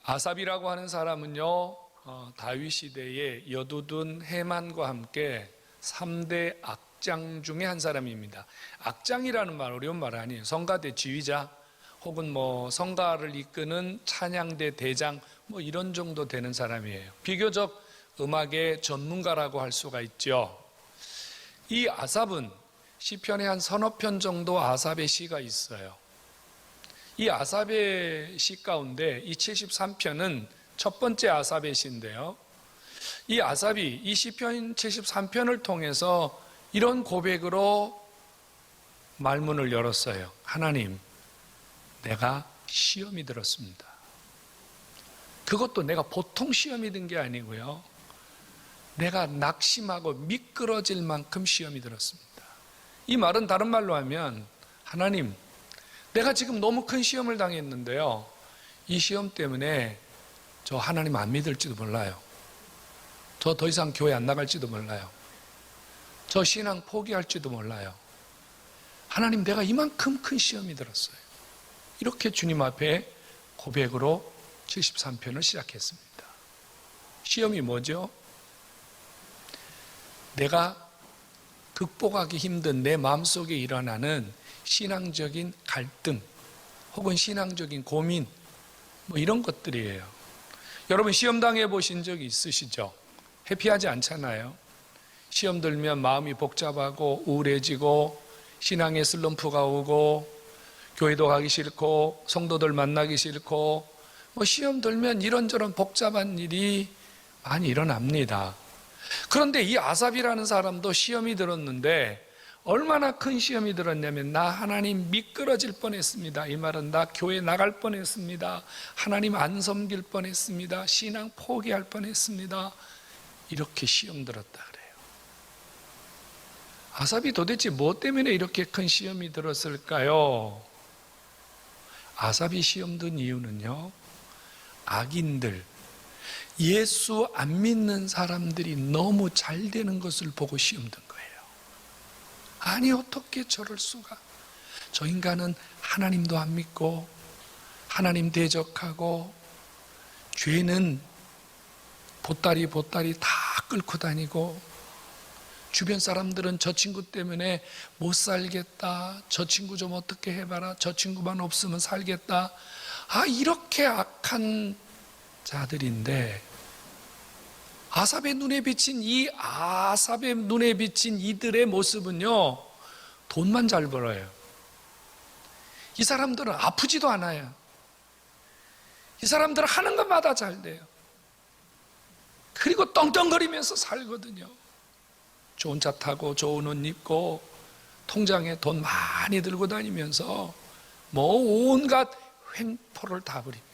아삽이라고 하는 사람은요, 다윗 시대에 여두둔 해만과 함께 3대 악장 중에 한 사람입니다. 악장이라는 말 어려운 말 아니에요. 성가대 지휘자 혹은 성가를 이끄는 찬양대 대장 이런 정도 되는 사람이에요. 비교적 음악의 전문가라고 할 수가 있죠. 이 아삽은 시편에 한 서너 편 정도 아삽의 시가 있어요. 이 아삽의 시 가운데 이 73편은 첫 번째 아삽의 시인데요, 이 아삽이 이 시편 73편을 통해서 이런 고백으로 말문을 열었어요. 하나님, 내가 시험이 들었습니다. 그것도 내가 보통 시험이 든 게 아니고요, 내가 낙심하고 미끄러질 만큼 시험이 들었습니다. 이 말은 다른 말로 하면, 하나님, 내가 지금 너무 큰 시험을 당했는데요, 이 시험 때문에 저 하나님 안 믿을지도 몰라요. 저 더 이상 교회 안 나갈지도 몰라요. 저 신앙 포기할지도 몰라요. 하나님, 내가 이만큼 큰 시험이 들었어요. 이렇게 주님 앞에 고백으로 73편을 시작했습니다. 시험이 뭐죠? 내가 극복하기 힘든 내 마음속에 일어나는 신앙적인 갈등 혹은 신앙적인 고민 이런 것들이에요. 여러분 시험 당해 보신 적이 있으시죠? 해피하지 않잖아요. 시험 들면 마음이 복잡하고 우울해지고 신앙에 슬럼프가 오고 교회도 가기 싫고 성도들 만나기 싫고 시험 들면 이런저런 복잡한 일이 많이 일어납니다. 그런데 이 아삽이라는 사람도 시험이 들었는데 얼마나 큰 시험이 들었냐면, 나 하나님 미끄러질 뻔했습니다. 이 말은 나 교회 나갈 뻔했습니다. 하나님 안 섬길 뻔했습니다. 신앙 포기할 뻔했습니다. 이렇게 시험 들었다 그래요. 아삽이 도대체 뭐 때문에 이렇게 큰 시험이 들었을까요? 아삽이 시험 든 이유는요, 악인들, 예수 안 믿는 사람들이 너무 잘 되는 것을 보고 시험 든 거예요. 아니, 어떻게 저럴 수가? 저 인간은 하나님도 안 믿고 하나님 대적하고 죄는 보따리 다 끌고 다니고, 주변 사람들은 저 친구 때문에 못 살겠다, 저 친구 좀 어떻게 해봐라, 저 친구만 없으면 살겠다, 이렇게 악한 자들인데, 아삽의 눈에 비친 이들의 모습은요, 돈만 잘 벌어요. 이 사람들은 아프지도 않아요. 이 사람들은 하는 것마다 잘 돼요. 그리고 떵떵거리면서 살거든요. 좋은 차 타고 좋은 옷 입고 통장에 돈 많이 들고 다니면서 온갖 횡포를 다 부립니다.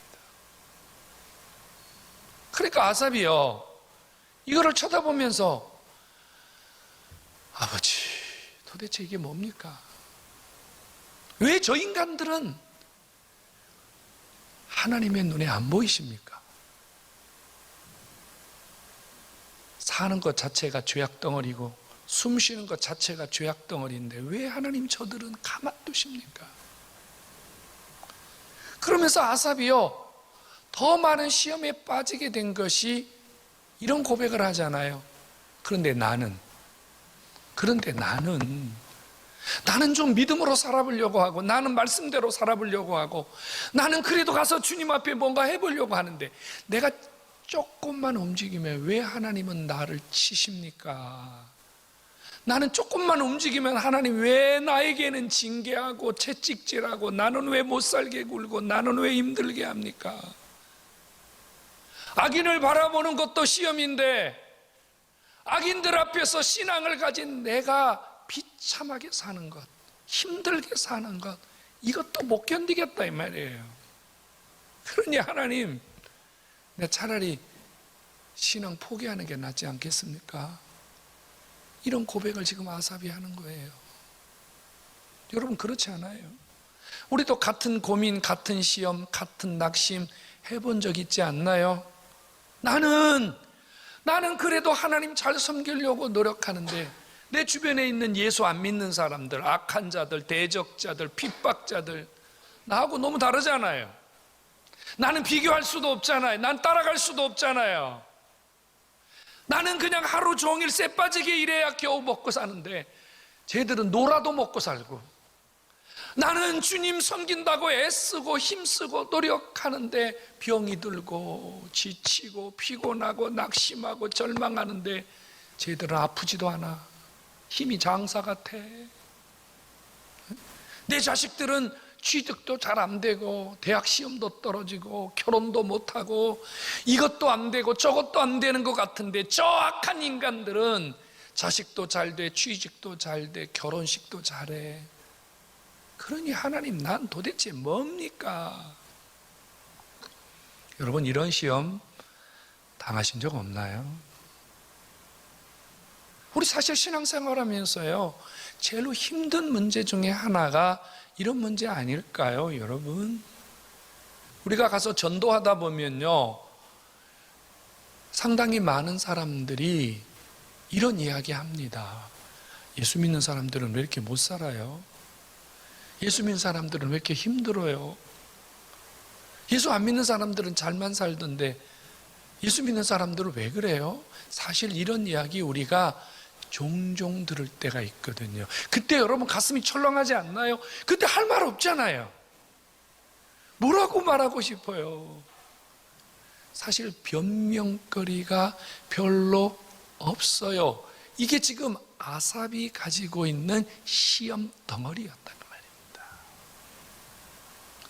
그러니까 아삽이요, 이거를 쳐다보면서, 아버지, 도대체 이게 뭡니까? 왜 저 인간들은 하나님의 눈에 안 보이십니까? 사는 것 자체가 죄악덩어리고 숨 쉬는 것 자체가 죄악덩어리인데 왜 하나님 저들은 가만두십니까? 그러면서 아삽이요, 더 많은 시험에 빠지게 된 것이 이런 고백을 하잖아요. 그런데 나는 좀 믿음으로 살아보려고 하고, 나는 말씀대로 살아보려고 하고, 나는 그래도 가서 주님 앞에 뭔가 해보려고 하는데, 내가 조금만 움직이면 왜 하나님은 나를 치십니까? 나는 조금만 움직이면 하나님 왜 나에게는 징계하고 채찍질하고, 나는 왜 못 살게 굴고, 나는 왜 힘들게 합니까? 악인을 바라보는 것도 시험인데, 악인들 앞에서 신앙을 가진 내가 비참하게 사는 것, 힘들게 사는 것, 이것도 못 견디겠다 이 말이에요. 그러니 하나님, 내가 차라리 신앙 포기하는 게 낫지 않겠습니까? 이런 고백을 지금 아삽이 하는 거예요. 여러분, 그렇지 않아요? 우리도 같은 고민, 같은 시험, 같은 낙심 해본 적 있지 않나요? 나는 그래도 하나님 잘 섬기려고 노력하는데, 내 주변에 있는 예수 안 믿는 사람들, 악한 자들, 대적자들, 핍박자들, 나하고 너무 다르잖아요. 나는 비교할 수도 없잖아요. 난 따라갈 수도 없잖아요. 나는 그냥 하루 종일 쎄 빠지게 일해야 겨우 먹고 사는데 쟤들은 놀아도 먹고 살고, 나는 주님 섬긴다고 애쓰고 힘쓰고 노력하는데 병이 들고 지치고 피곤하고 낙심하고 절망하는데 쟤들은 아프지도 않아. 힘이 장사 같아. 내 자식들은 취직도 잘 안 되고 대학 시험도 떨어지고 결혼도 못하고 이것도 안 되고 저것도 안 되는 것 같은데 저 악한 인간들은 자식도 잘 돼, 취직도 잘 돼, 결혼식도 잘해. 그러니 하나님, 난 도대체 뭡니까? 여러분, 이런 시험 당하신 적 없나요? 우리 사실 신앙생활 하면서요, 제일 힘든 문제 중에 하나가 이런 문제 아닐까요, 여러분? 우리가 가서 전도하다 보면요, 상당히 많은 사람들이 이런 이야기 합니다. 예수 믿는 사람들은 왜 이렇게 못 살아요? 예수 믿는 사람들은 왜 이렇게 힘들어요? 예수 안 믿는 사람들은 잘만 살던데 예수 믿는 사람들은 왜 그래요? 사실 이런 이야기 우리가 종종 들을 때가 있거든요. 그때 여러분 가슴이 철렁하지 않나요? 그때 할 말 없잖아요. 뭐라고 말하고 싶어요? 사실 변명거리가 별로 없어요. 이게 지금 아삽이 가지고 있는 시험 덩어리였다 그 말입니다.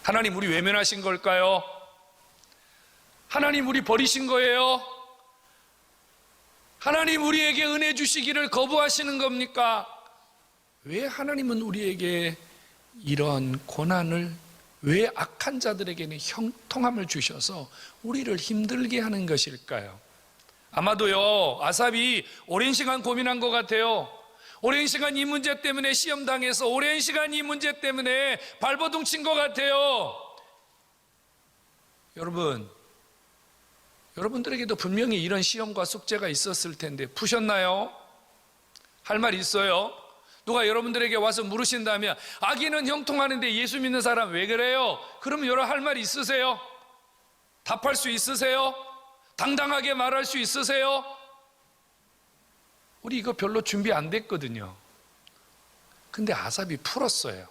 하나님, 우리 외면하신 걸까요? 하나님, 우리 버리신 거예요? 하나님, 우리에게 은혜 주시기를 거부하시는 겁니까? 왜 하나님은 우리에게 이런 고난을, 왜 악한 자들에게는 형통함을 주셔서 우리를 힘들게 하는 것일까요? 아마도요, 아삽이 오랜 시간 고민한 것 같아요. 오랜 시간 이 문제 때문에 시험 당해서 오랜 시간 이 문제 때문에 발버둥 친 것 같아요. 여러분들에게도 분명히 이런 시험과 숙제가 있었을 텐데 푸셨나요? 할 말 있어요? 누가 여러분들에게 와서 물으신다면, 악인은 형통하는데 예수 믿는 사람 왜 그래요? 그러면 여러분 할 말 있으세요? 답할 수 있으세요? 당당하게 말할 수 있으세요? 우리 이거 별로 준비 안 됐거든요. 근데 아삽이 풀었어요.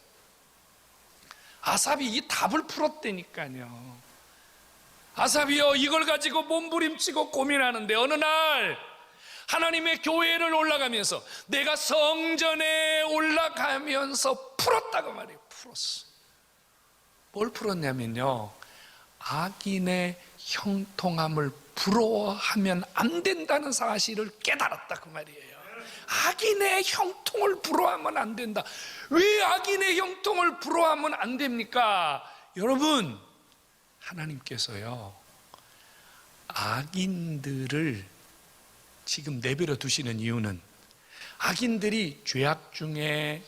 아삽이 이 답을 풀었다니까요. 아삽이요, 이걸 가지고 몸부림치고 고민하는데 어느 날 하나님의 교회를 올라가면서, 내가 성전에 올라가면서 풀었다고 말해요. 풀었어. 뭘 풀었냐면요, 악인의 형통함을 부러워하면 안 된다는 사실을 깨달았다 그 말이에요. 악인의 형통을 부러워하면 안 된다. 왜 악인의 형통을 부러워하면 안 됩니까? 여러분, 하나님께서요, 악인들을 지금 내버려 두시는 이유는, 악인들이 죄악 중에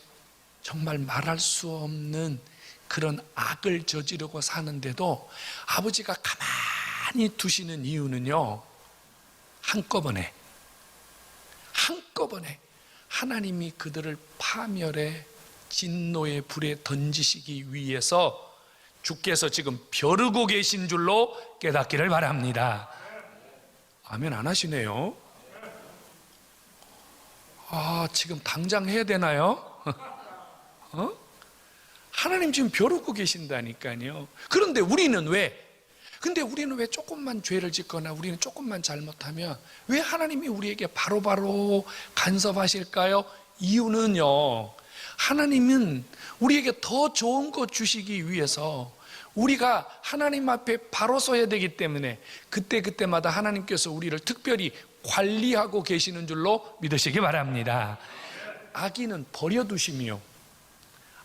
정말 말할 수 없는 그런 악을 저지르고 사는데도 아버지가 가만히 두시는 이유는요, 한꺼번에 하나님이 그들을 파멸의 진노의 불에 던지시기 위해서 주께서 지금 벼르고 계신 줄로 깨닫기를 바랍니다. 아멘 안 하시네요. 지금 당장 해야 되나요? 하나님 지금 벼르고 계신다니까요. 그런데 우리는 왜 조금만 죄를 짓거나 우리는 조금만 잘못하면 왜 하나님이 우리에게 바로바로 간섭하실까요? 이유는요, 하나님은 우리에게 더 좋은 것 주시기 위해서 우리가 하나님 앞에 바로 서야 되기 때문에 그때마다 하나님께서 우리를 특별히 관리하고 계시는 줄로 믿으시기 바랍니다. 악인은 버려두심이요,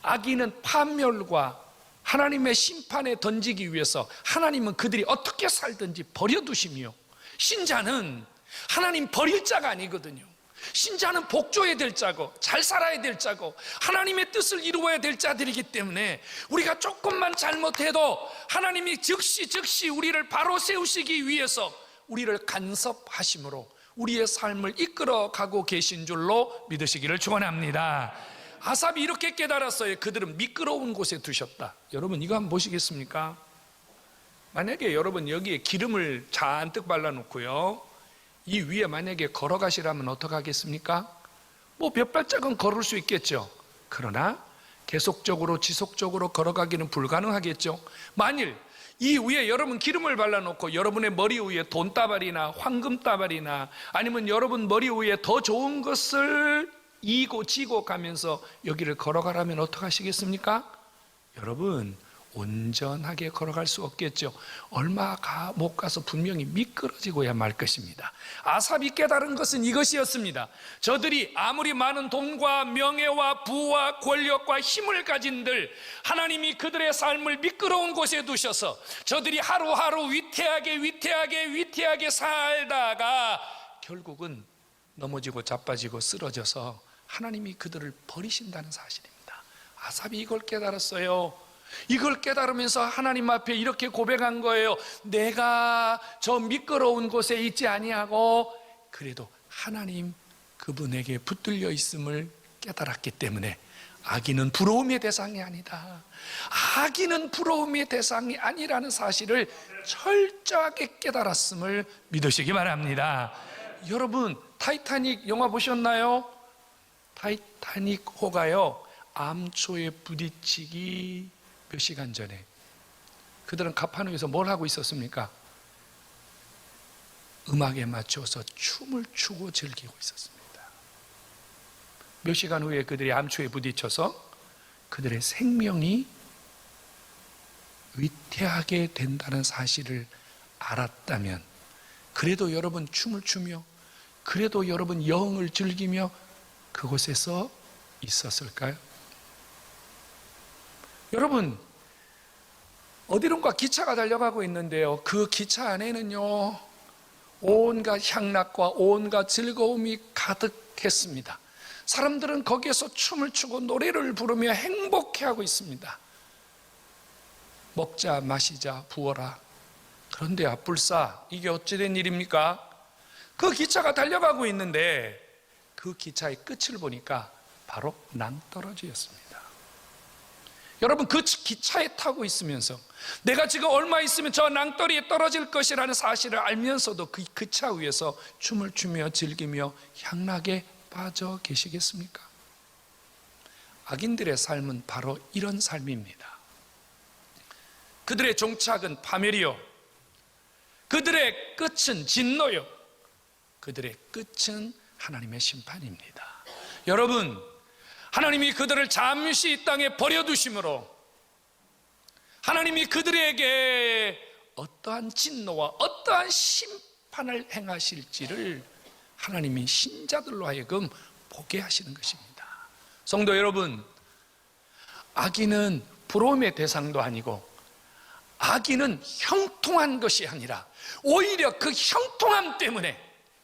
악인은 파멸과 하나님의 심판에 던지기 위해서 하나님은 그들이 어떻게 살든지 버려두심이요, 신자는 하나님 버릴 자가 아니거든요. 신자는 복줘야 될 자고 잘 살아야 될 자고 하나님의 뜻을 이루어야 될 자들이기 때문에 우리가 조금만 잘못해도 하나님이 즉시 우리를 바로 세우시기 위해서 우리를 간섭하심으로 우리의 삶을 이끌어가고 계신 줄로 믿으시기를 축원합니다. 아삽이 이렇게 깨달았어요. 그들은 미끄러운 곳에 두셨다. 여러분, 이거 한번 보시겠습니까? 만약에 여러분 여기에 기름을 잔뜩 발라놓고요, 이 위에 만약에 걸어가시라면 어떡하겠습니까? 뭐 몇 발짝은 걸을 수 있겠죠. 그러나 계속적으로 지속적으로 걸어가기는 불가능하겠죠. 만일 이 위에 여러분 기름을 발라놓고 여러분의 머리 위에 돈다발이나 황금다발이나 아니면 여러분 머리 위에 더 좋은 것을 이고 지고 가면서 여기를 걸어가라면 어떡하시겠습니까? 여러분 온전하게 걸어갈 수 없겠죠. 얼마 못 가서 분명히 미끄러지고야 말 것입니다. 아삽이 깨달은 것은 이것이었습니다. 저들이 아무리 많은 돈과 명예와 부와 권력과 힘을 가진들 하나님이 그들의 삶을 미끄러운 곳에 두셔서 저들이 하루하루 위태하게 살다가 결국은 넘어지고 자빠지고 쓰러져서 하나님이 그들을 버리신다는 사실입니다. 아삽이 이걸 깨달았어요. 이걸 깨달으면서 하나님 앞에 이렇게 고백한 거예요. 내가 저 미끄러운 곳에 있지 아니하고 그래도 하나님 그분에게 붙들려 있음을 깨달았기 때문에 악인은 부러움의 대상이 아니다. 악인은 부러움의 대상이 아니라는 사실을 철저하게 깨달았음을 믿으시기 바랍니다. 여러분 타이타닉 영화 보셨나요? 타이타닉 호가요, 암초에 부딪히기 몇 시간 전에 그들은 가파누에서 뭘 하고 있었습니까? 음악에 맞춰서 춤을 추고 즐기고 있었습니다. 몇 시간 후에 그들이 암초에 부딪혀서 그들의 생명이 위태하게 된다는 사실을 알았다면 그래도 여러분 춤을 추며 그래도 여러분 영을 즐기며 그곳에서 있었을까요? 여러분 어디론가 기차가 달려가고 있는데요, 그 기차 안에는요 온갖 향락과 온갖 즐거움이 가득했습니다. 사람들은 거기에서 춤을 추고 노래를 부르며 행복해하고 있습니다. 먹자 마시자 부어라. 그런데 앞불사 이게 어찌된 일입니까? 그 기차가 달려가고 있는데 그 기차의 끝을 보니까 바로 낭떠러지였습니다. 여러분 그 기차에 타고 있으면서 내가 지금 얼마 있으면 저 낭떠리에 떨어질 것이라는 사실을 알면서도 그 기차 위에서 춤을 추며 즐기며 향락에 빠져 계시겠습니까? 악인들의 삶은 바로 이런 삶입니다. 그들의 종착은 파멸이요, 그들의 끝은 진노요, 그들의 끝은 하나님의 심판입니다. 여러분 하나님이 그들을 잠시 이 땅에 버려두심으로 하나님이 그들에게 어떠한 진노와 어떠한 심판을 행하실지를 하나님이 신자들로 하여금 보게 하시는 것입니다. 성도 여러분, 악인은 부러움의 대상도 아니고 악인은 형통한 것이 아니라 오히려 그 형통함 때문에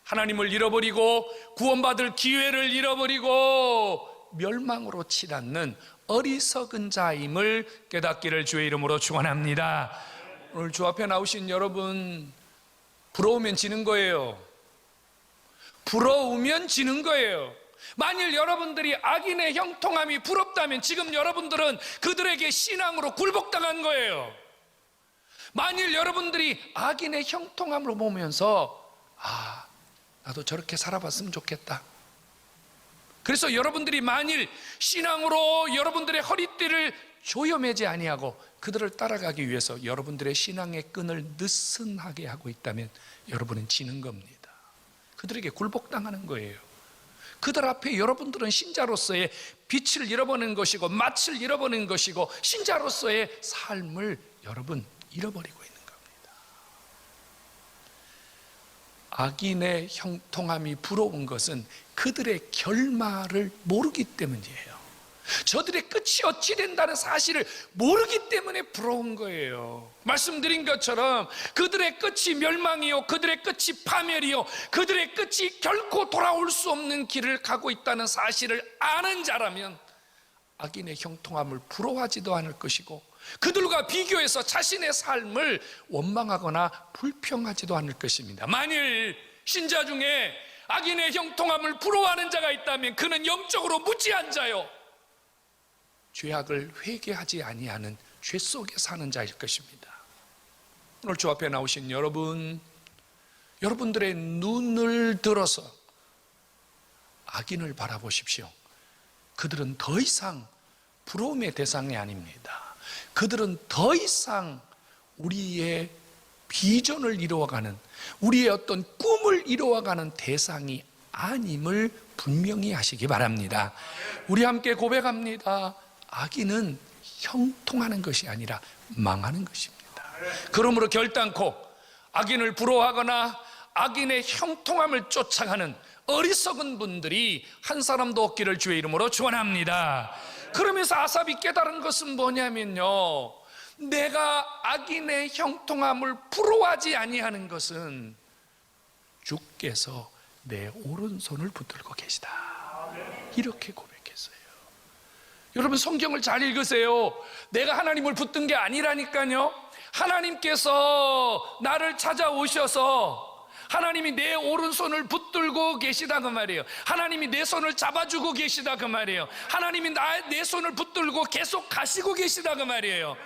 하나님을 잃어버리고 구원받을 기회를 잃어버리고 멸망으로 치닫는 어리석은 자임을 깨닫기를 주의 이름으로 축원합니다. 오늘 주 앞에 나오신 여러분, 부러우면 지는 거예요. 부러우면 지는 거예요. 만일 여러분들이 악인의 형통함이 부럽다면 지금 여러분들은 그들에게 신앙으로 굴복당한 거예요. 만일 여러분들이 악인의 형통함을 보면서 나도 저렇게 살아봤으면 좋겠다, 그래서 여러분들이 만일 신앙으로 여러분들의 허리띠를 조여매지 아니하고 그들을 따라가기 위해서 여러분들의 신앙의 끈을 느슨하게 하고 있다면 여러분은 지는 겁니다. 그들에게 굴복당하는 거예요. 그들 앞에 여러분들은 신자로서의 빛을 잃어버리는 것이고 맛을 잃어버리는 것이고 신자로서의 삶을 여러분 잃어버리고 있는 겁니다. 악인의 형통함이 부러운 것은 그들의 결말을 모르기 때문이에요. 저들의 끝이 어찌 된다는 사실을 모르기 때문에 부러운 거예요. 말씀드린 것처럼 그들의 끝이 멸망이요, 그들의 끝이 파멸이요, 그들의 끝이 결코 돌아올 수 없는 길을 가고 있다는 사실을 아는 자라면 악인의 형통함을 부러워하지도 않을 것이고 그들과 비교해서 자신의 삶을 원망하거나 불평하지도 않을 것입니다. 만일 신자 중에 악인의 형통함을 부러워하는 자가 있다면 그는 영적으로 무지한 자요, 죄악을 회개하지 아니하는 죄 속에 사는 자일 것입니다. 오늘 주 앞에 나오신 여러분, 여러분들의 눈을 들어서 악인을 바라보십시오. 그들은 더 이상 부러움의 대상이 아닙니다. 그들은 더 이상 우리의 비전을 이루어가는, 우리의 어떤 꿈을 이루어가는 대상이 아님을 분명히 하시기 바랍니다. 우리 함께 고백합니다. 악인은 형통하는 것이 아니라 망하는 것입니다. 그러므로 결단코 악인을 부러워하거나 악인의 형통함을 쫓아가는 어리석은 분들이 한 사람도 없기를 주의 이름으로 축원합니다. 그러면서 아삽이 깨달은 것은 뭐냐면요, 내가 악인의 형통함을 부러워하지 아니하는 것은 주께서 내 오른손을 붙들고 계시다, 이렇게 고백했어요. 여러분, 성경을 잘 읽으세요. 내가 하나님을 붙든 게 아니라니까요. 하나님께서 나를 찾아오셔서 하나님이 내 오른손을 붙들고 계시다 그 말이에요. 하나님이 내 손을 잡아주고 계시다 그 말이에요. 하나님이 내 손을 붙들고 계속 가시고 계시다 그 말이에요.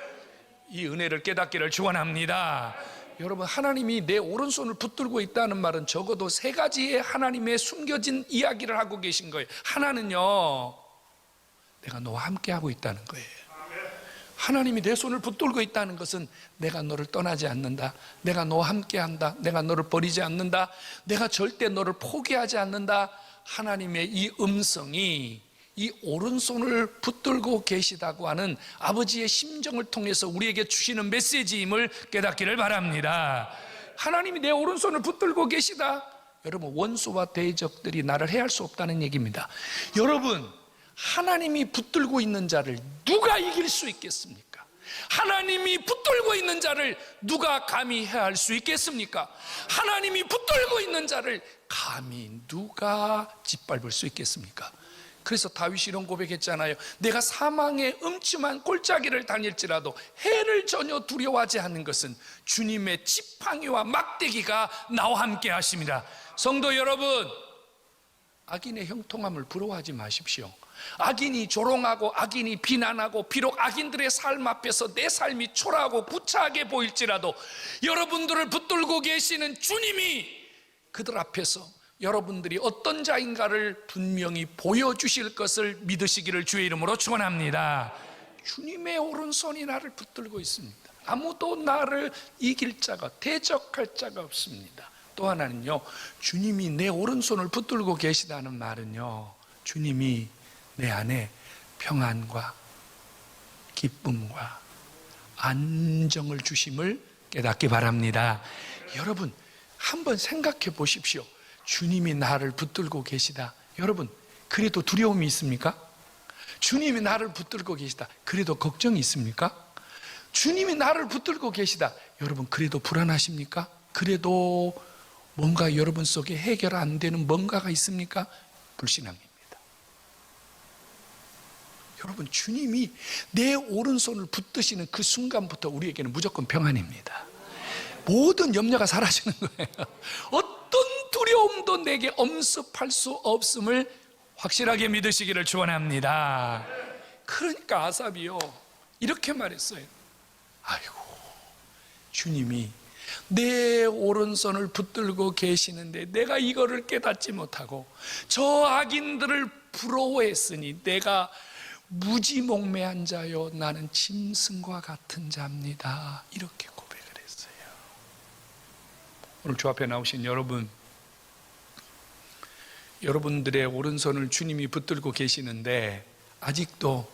이 은혜를 깨닫기를 축원합니다. 여러분, 하나님이 내 오른손을 붙들고 있다는 말은 적어도 세 가지의 하나님의 숨겨진 이야기를 하고 계신 거예요. 하나는요, 내가 너와 함께 하고 있다는 거예요. 하나님이 내 손을 붙들고 있다는 것은 내가 너를 떠나지 않는다, 내가 너와 함께 한다, 내가 너를 버리지 않는다, 내가 절대 너를 포기하지 않는다. 하나님의 이 음성이 이 오른손을 붙들고 계시다고 하는 아버지의 심정을 통해서 우리에게 주시는 메시지임을 깨닫기를 바랍니다. 하나님이 내 오른손을 붙들고 계시다. 여러분, 원수와 대적들이 나를 해할 수 없다는 얘기입니다. 여러분, 하나님이 붙들고 있는 자를 누가 이길 수 있겠습니까? 하나님이 붙들고 있는 자를 누가 감히 해할 수 있겠습니까? 하나님이 붙들고 있는 자를 감히 누가 짓밟을 수 있겠습니까? 그래서 다윗이 이런 고백했잖아요. 내가 사망의 음침한 골짜기를 다닐지라도 해를 전혀 두려워하지 않는 것은 주님의 지팡이와 막대기가 나와 함께 하십니다. 성도 여러분, 악인의 형통함을 부러워하지 마십시오. 악인이 조롱하고 악인이 비난하고 비록 악인들의 삶 앞에서 내 삶이 초라하고 구차하게 보일지라도 여러분들을 붙들고 계시는 주님이 그들 앞에서 여러분들이 어떤 자인가를 분명히 보여주실 것을 믿으시기를 주의 이름으로 축원합니다. 주님의 오른손이 나를 붙들고 있습니다. 아무도 나를 이길 자가, 대적할 자가 없습니다. 또 하나는요, 주님이 내 오른손을 붙들고 계시다는 말은요, 주님이 내 안에 평안과 기쁨과 안정을 주심을 깨닫기 바랍니다. 여러분, 한번 생각해 보십시오. 주님이 나를 붙들고 계시다. 여러분, 그래도 두려움이 있습니까? 주님이 나를 붙들고 계시다. 그래도 걱정이 있습니까? 주님이 나를 붙들고 계시다. 여러분, 그래도 불안하십니까? 그래도 뭔가 여러분 속에 해결 안 되는 뭔가가 있습니까? 불신앙입니다. 여러분, 주님이 내 오른손을 붙드시는 그 순간부터 우리에게는 무조건 평안입니다. 모든 염려가 사라지는 거예요. 어떤 두려움도 내게 엄습할 수 없음을 확실하게 믿으시기를 축원합니다. 그러니까 아삽이요, 이렇게 말했어요. 아이고, 주님이 내 오른손을 붙들고 계시는데 내가 이거를 깨닫지 못하고 저 악인들을 부러워했으니 내가 무지몽매한 자요, 나는 짐승과 같은 자입니다, 이렇게 고백을 했어요. 오늘 주 앞에 나오신 여러분, 여러분들의 오른손을 주님이 붙들고 계시는데 아직도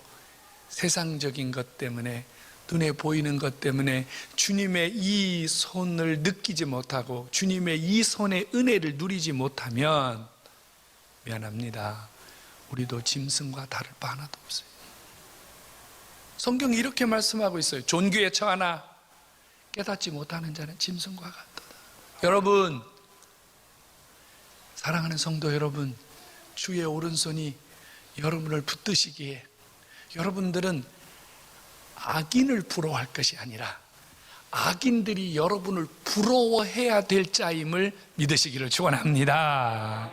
세상적인 것 때문에, 눈에 보이는 것 때문에 주님의 이 손을 느끼지 못하고 주님의 이 손의 은혜를 누리지 못하면 미안합니다, 우리도 짐승과 다를 바 하나도 없어요. 성경이 이렇게 말씀하고 있어요. 존귀에 처하나 깨닫지 못하는 자는 짐승과 같도다. 여러분, 사랑하는 성도 여러분, 주의 오른손이 여러분을 붙드시기에 여러분들은 악인을 부러워할 것이 아니라 악인들이 여러분을 부러워해야 될 자임을 믿으시기를 축원합니다.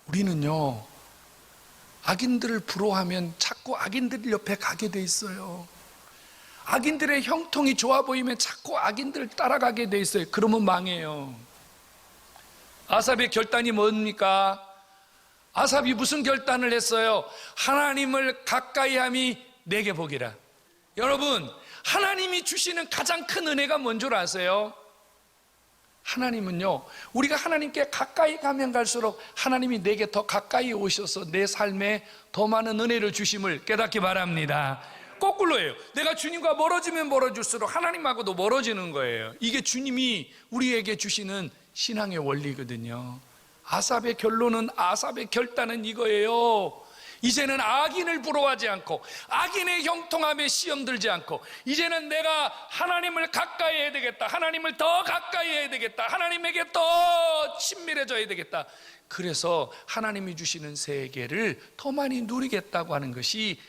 우리는요, 악인들을 부러워하면 자꾸 악인들 옆에 가게 돼 있어요. 악인들의 형통이 좋아 보이면 자꾸 악인들을 따라가게 돼 있어요. 그러면 망해요. 아삽의 결단이 뭡니까? 아삽이 무슨 결단을 했어요? 하나님을 가까이함이 내게 복이라. 여러분, 하나님이 주시는 가장 큰 은혜가 뭔 줄 아세요? 하나님은요, 우리가 하나님께 가까이 가면 갈수록 하나님이 내게 더 가까이 오셔서 내 삶에 더 많은 은혜를 주심을 깨닫기 바랍니다. 거꾸로예요. 내가 주님과 멀어지면 멀어질수록 하나님하고도 멀어지는 거예요. 이게 주님이 우리에게 주시는 신앙의 원리거든요. 아삽의 결론은, 아삽의 결단은 이거예요. 이제는 악인을 부러워하지 않고 악인의 형통함에 시험 들지 않고, 이제는 내가 하나님을 가까이 해야 되겠다, 하나님을 더 가까이 해야 되겠다, 하나님에게 더 친밀해져야 되겠다. 그래서 하나님이 주시는 세계를 더 많이 누리겠다고 하는 것이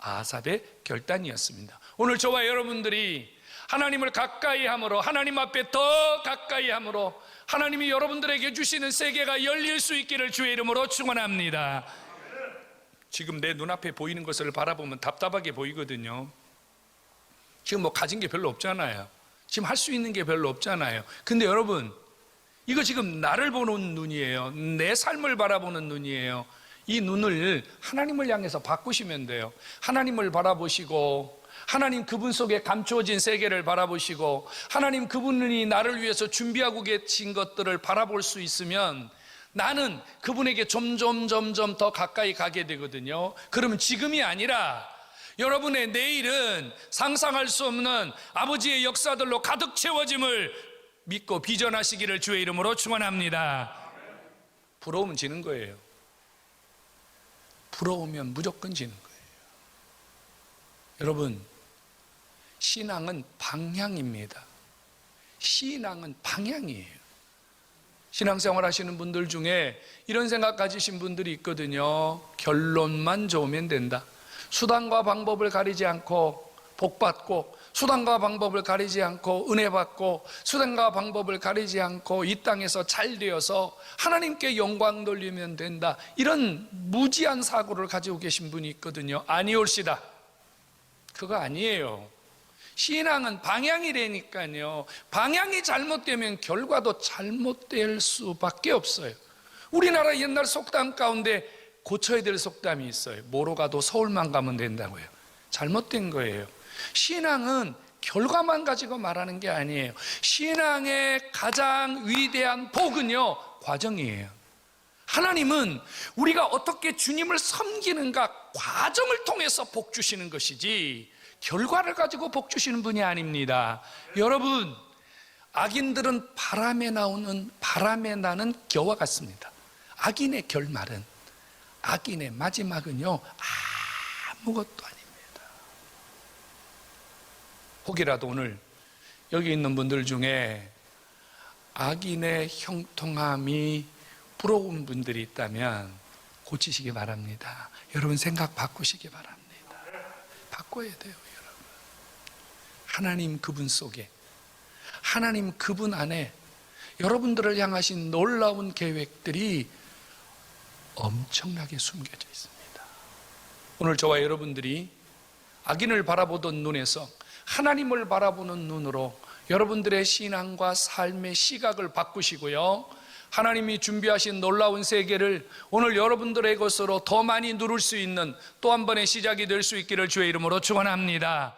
아삽의 결단이었습니다. 오늘 저와 여러분들이 하나님을 가까이 함으로, 하나님 앞에 더 가까이 함으로 하나님이 여러분들에게 주시는 세계가 열릴 수 있기를 주의 이름으로 축원합니다. 지금 내 눈앞에 보이는 것을 바라보면 답답하게 보이거든요. 지금 뭐 가진 게 별로 없잖아요. 지금 할 수 있는 게 별로 없잖아요. 근데 여러분, 이거 지금 나를 보는 눈이에요. 내 삶을 바라보는 눈이에요. 이 눈을 하나님을 향해서 바꾸시면 돼요. 하나님을 바라보시고, 하나님 그분 속에 감추어진 세계를 바라보시고, 하나님 그분이 나를 위해서 준비하고 계신 것들을 바라볼 수 있으면 나는 그분에게 점점 더 가까이 가게 되거든요. 그러면 지금이 아니라 여러분의 내일은 상상할 수 없는 아버지의 역사들로 가득 채워짐을 믿고 비전하시기를 주의 이름으로 축원합니다. 부러우면 지는 거예요. 부러우면 무조건 지는 거예요. 여러분, 신앙은 방향입니다. 신앙은 방향이에요. 신앙생활 하시는 분들 중에 이런 생각 가지신 분들이 있거든요. 결론만 좋으면 된다. 수단과 방법을 가리지 않고 복받고, 수단과 방법을 가리지 않고 은혜 받고, 수단과 방법을 가리지 않고 이 땅에서 잘 되어서 하나님께 영광 돌리면 된다. 이런 무지한 사고를 가지고 계신 분이 있거든요. 아니올시다. 그거 아니에요. 신앙은 방향이라니까요. 방향이 잘못되면 결과도 잘못될 수밖에 없어요. 우리나라 옛날 속담 가운데 고쳐야 될 속담이 있어요. 뭐로 가도 서울만 가면 된다고요. 잘못된 거예요. 신앙은 결과만 가지고 말하는 게 아니에요. 신앙의 가장 위대한 복은요, 과정이에요. 하나님은 우리가 어떻게 주님을 섬기는가 과정을 통해서 복 주시는 것이지 결과를 가지고 복 주시는 분이 아닙니다. 여러분, 악인들은 바람에 나는 겨와 같습니다. 악인의 결말은, 악인의 마지막은요, 아무것도 아닙니다. 혹이라도 오늘 여기 있는 분들 중에 악인의 형통함이 부러운 분들이 있다면 고치시기 바랍니다. 여러분, 생각 바꾸시기 바랍니다. 바꿔야 돼요. 하나님 그분 속에, 하나님 그분 안에 여러분들을 향하신 놀라운 계획들이 엄청나게 숨겨져 있습니다. 오늘 저와 여러분들이 악인을 바라보던 눈에서 하나님을 바라보는 눈으로 여러분들의 신앙과 삶의 시각을 바꾸시고요, 하나님이 준비하신 놀라운 세계를 오늘 여러분들의 것으로 더 많이 누릴 수 있는 또 한 번의 시작이 될 수 있기를 주의 이름으로 축원합니다.